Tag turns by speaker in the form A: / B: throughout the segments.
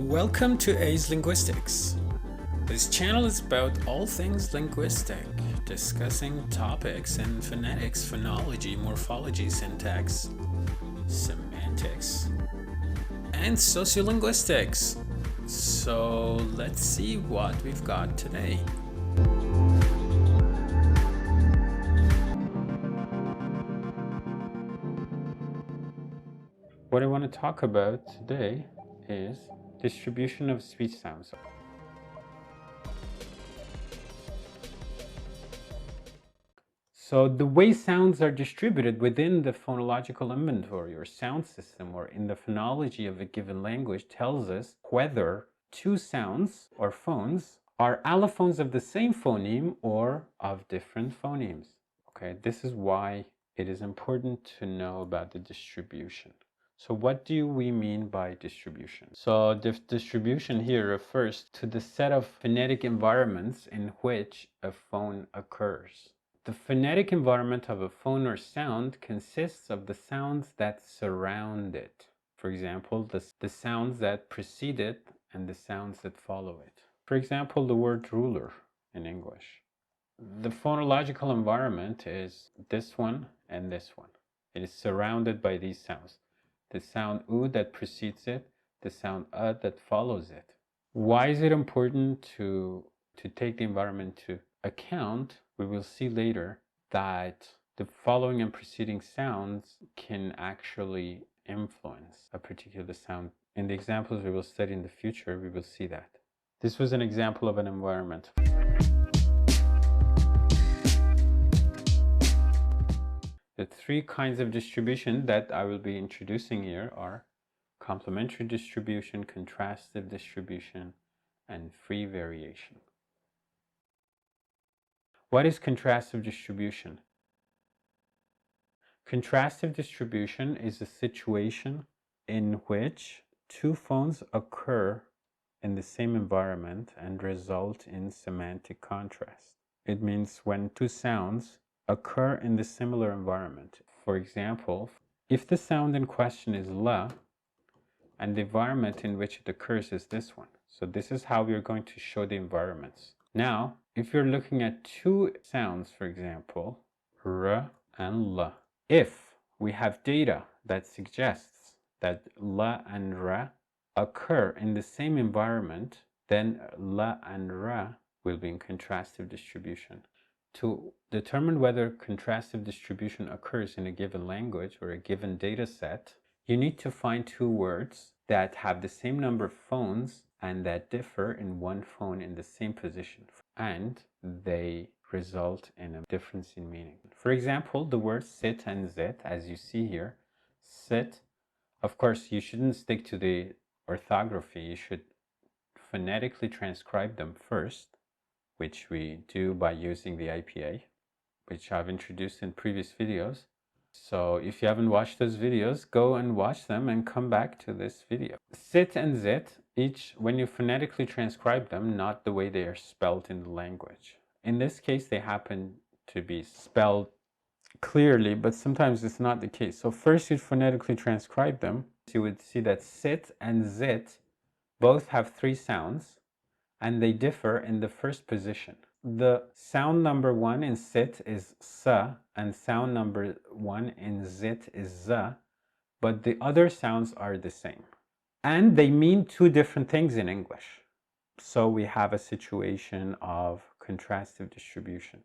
A: Welcome to Linguistics. This channel is about all things linguistic, discussing topics in phonetics, phonology, morphology, syntax, semantics, and sociolinguistics. So let's see what we've got today. What I want to talk about today is distribution of speech sounds. So the way sounds are distributed within the phonological inventory or sound system or in the phonology of a given language tells us whether two sounds or phones are allophones of the same phoneme or of different phonemes. Okay, this is why it is important to know about the distribution. So what do we mean by distribution? So the distribution here refers to the set of phonetic environments in which a phone occurs. The phonetic environment of a phone or sound consists of the sounds that surround it. For example, the sounds that precede it and the sounds that follow it. For example, the word ruler in English. The phonological environment is this one and this one. It is surrounded by these sounds. The sound U that precedes it, the sound A that follows it. Why is it important to take the environment into account? We will see later that the following and preceding sounds can actually influence a particular sound. In the examples we will study in the future, we will see that. This was an example of an environment. The three kinds of distribution that I will be introducing here are complementary distribution, contrastive distribution, and free variation. What is contrastive distribution? Contrastive distribution is a situation in which two phones occur in the same environment and result in semantic contrast. It means when two sounds occur in the similar environment. For example, if the sound in question is la, and the environment in which it occurs is this one. So this is how we are going to show the environments. Now, if you're looking at two sounds, for example, r and l, if we have data that suggests that la and ra occur in the same environment, then la and ra will be in contrastive distribution. To determine whether contrastive distribution occurs in a given language or a given data set, you need to find two words that have the same number of phones and that differ in one phone in the same position, and they result in a difference in meaning. For example, the words sit and zit, as you see here. Sit, of course, you shouldn't stick to the orthography. You should phonetically transcribe them first, which we do by using the IPA, which I've introduced in previous videos. So if you haven't watched those videos, go and watch them and come back to this video. Sit and zit, each when you phonetically transcribe them, not the way they are spelled in the language. In this case, they happen to be spelled clearly, but sometimes it's not the case. So first you'd phonetically transcribe them. You would see that sit and zit both have three sounds and they differ in the first position. The sound number one in sit is sa, and sound number one in zit is za, but the other sounds are the same. And they mean two different things in English. So we have a situation of contrastive distribution.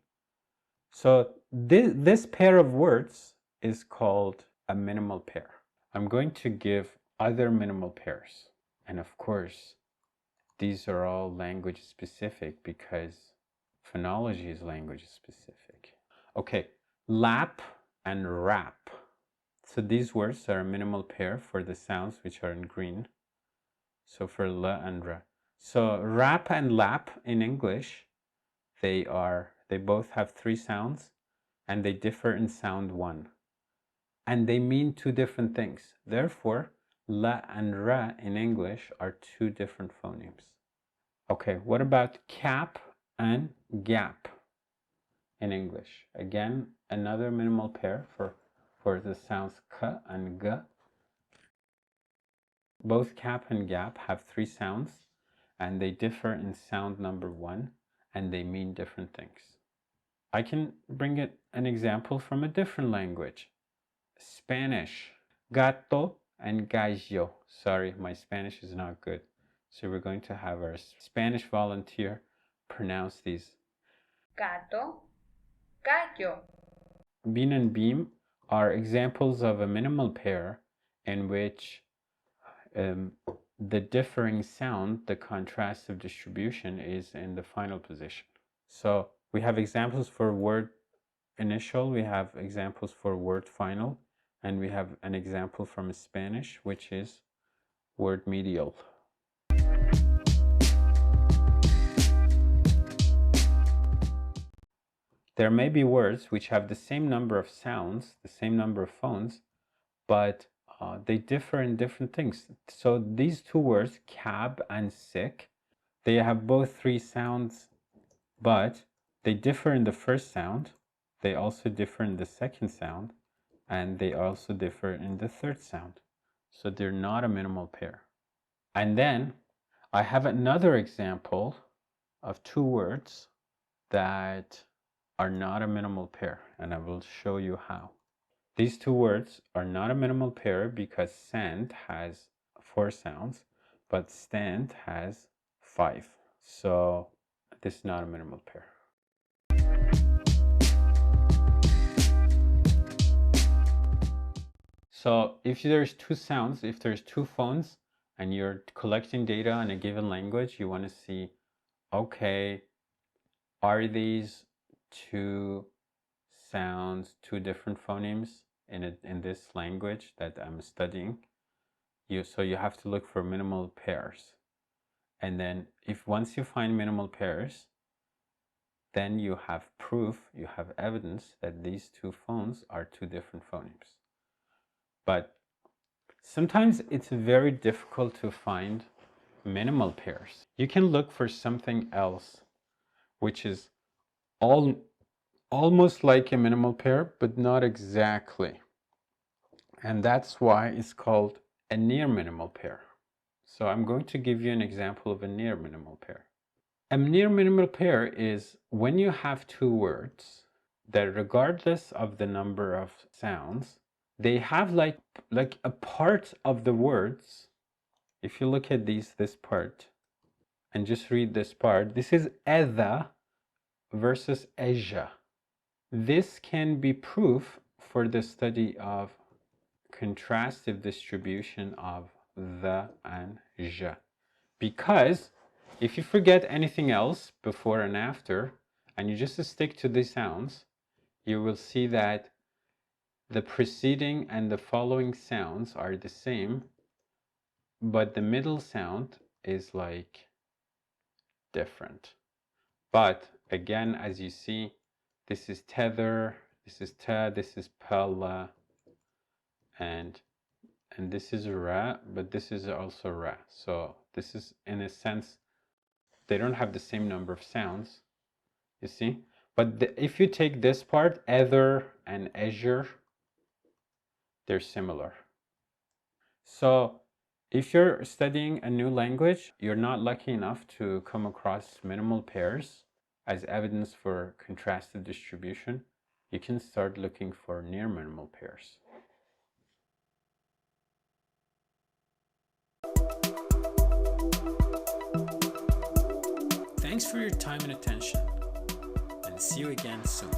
A: So this pair of words is called a minimal pair. I'm going to give other minimal pairs. And of course, these are all language specific because phonology is language specific. Okay, lap and rap. So these words are a minimal pair for the sounds which are in green. So for la and ra. So rap and lap in English, they both have three sounds and they differ in sound one. And they mean two different things. Therefore, la and ra in English are two different phonemes. Okay, what about cap and gap in English? Again, another minimal pair for the sounds k and g. Both cap and gap have 3 sounds, and they differ in sound number 1, and they mean different things. I can bring an example from a different language. Spanish. Gato and gallo. Sorry, my Spanish is not good. So we're going to have our Spanish volunteer pronounce these.
B: Gato, gallo.
A: Bean and beam are examples of a minimal pair in which the differing sound, the contrastive distribution, is in the final position. So we have examples for word initial, we have examples for word final, and we have an example from Spanish, which is word medial. There may be words which have the same number of sounds, the same number of phones, but they differ in different things. So these two words, cab and sick, they have both 3 sounds, but they differ in the first sound, they also differ in the second sound, and they also differ in the third sound. So they're not a minimal pair. And then I have another example of 2 words that are not a minimal pair, and I will show you how. These 2 words are not a minimal pair because sand has 4 sounds, but stand has 5. So this is not a minimal pair. So if there's 2 sounds, if there's 2 phones, and you're collecting data on a given language, you want to see, okay, are these 2 sounds 2 different phonemes in this language that I'm studying? So you have to look for minimal pairs. And then once you find minimal pairs, then you have proof, you have evidence that these 2 phones are 2 different phonemes. But sometimes it's very difficult to find minimal pairs. You can look for something else which is almost like a minimal pair, but not exactly. And that's why it's called a near minimal pair. So I'm going to give you an example of a near minimal pair. A near minimal pair is when you have 2 words that, regardless of the number of sounds, they have like a part of the words. If you look at this part and just read this part, this is edha versus eja. This can be proof for the study of contrastive distribution of the and ja. Because if you forget anything else before and after, and you just stick to these sounds, you will see that the preceding and the following sounds are the same, but the middle sound is like different. But again, as you see, this is tether, this is ta, this is pella, and this is ra, but this is also ra. So this is, in a sense, they don't have the same number of sounds, you see? But if you take this part, ether and azure, they're similar. So if you're studying a new language, you're not lucky enough to come across minimal pairs as evidence for contrastive distribution, you can start looking for near minimal pairs. Thanks for your time and attention, and see you again soon.